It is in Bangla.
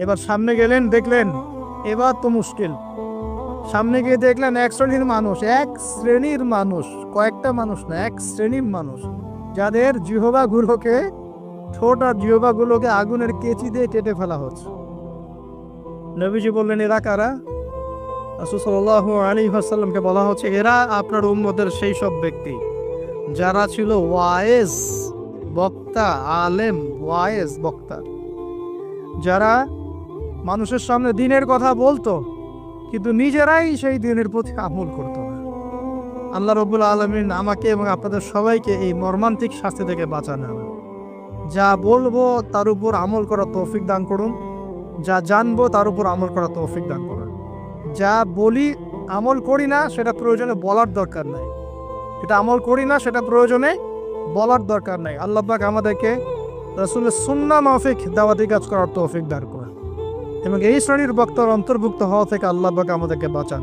এবার সামনে গেলেন, দেখলেন এবার তো মুশকিল। সামনে গিয়ে দেখলেন এক শ্রেণীর মানুষ, কয়েকটা মানুষ না, এক শ্রেণীর মানুষ, যাদের জিহ্বাগুলোকে, ঠোঁট আর জিহ্বাগুলোকে আগুনের কেচি দিয়ে কেটে ফেলা হচ্ছে। নবীজি বললেন, এরা কারা? রাসূল সাল্লাল্লাহু আলাইহি ওয়াসাল্লামকে বলা হচ্ছে, এরা আপনার উম্মতের সেই সব ব্যক্তি যারা ছিল ওয়ায়েজ বক্তা, আলেম ওয়ায়েজ বক্তা, যারা মানুষের সামনে দ্বীনের কথা বলতো কিন্তু নিজেরাই সেই দ্বীনের প্রতি আমল করতো না। আল্লাহ রাব্বুল আলামিন আমাকে এবং আপনাদের সবাইকে এই মর্মান্তিক শাস্তি থেকে বাঁচান। যা বলবো তার উপর আমল করার তৌফিক দান করুন, যা জানবো তার উপর আমল করার তৌফিক দান করুন। যা বলি আমল করি না সেটা প্রয়োজনে বলার দরকার নাই, সেটা আমল করি না সেটা প্রয়োজনে বলার দরকার নাই। আল্লাহ পাক আমাদেরকে রাসূলের সুন্নাহ মাফিক দাওয়াতি কাজ করার তৌফিক দান করুন এবং এই শ্রেণীর বক্তার অন্তর্ভুক্ত হওয়া থেকে আল্লাহ পাক আমাদেরকে বাঁচান।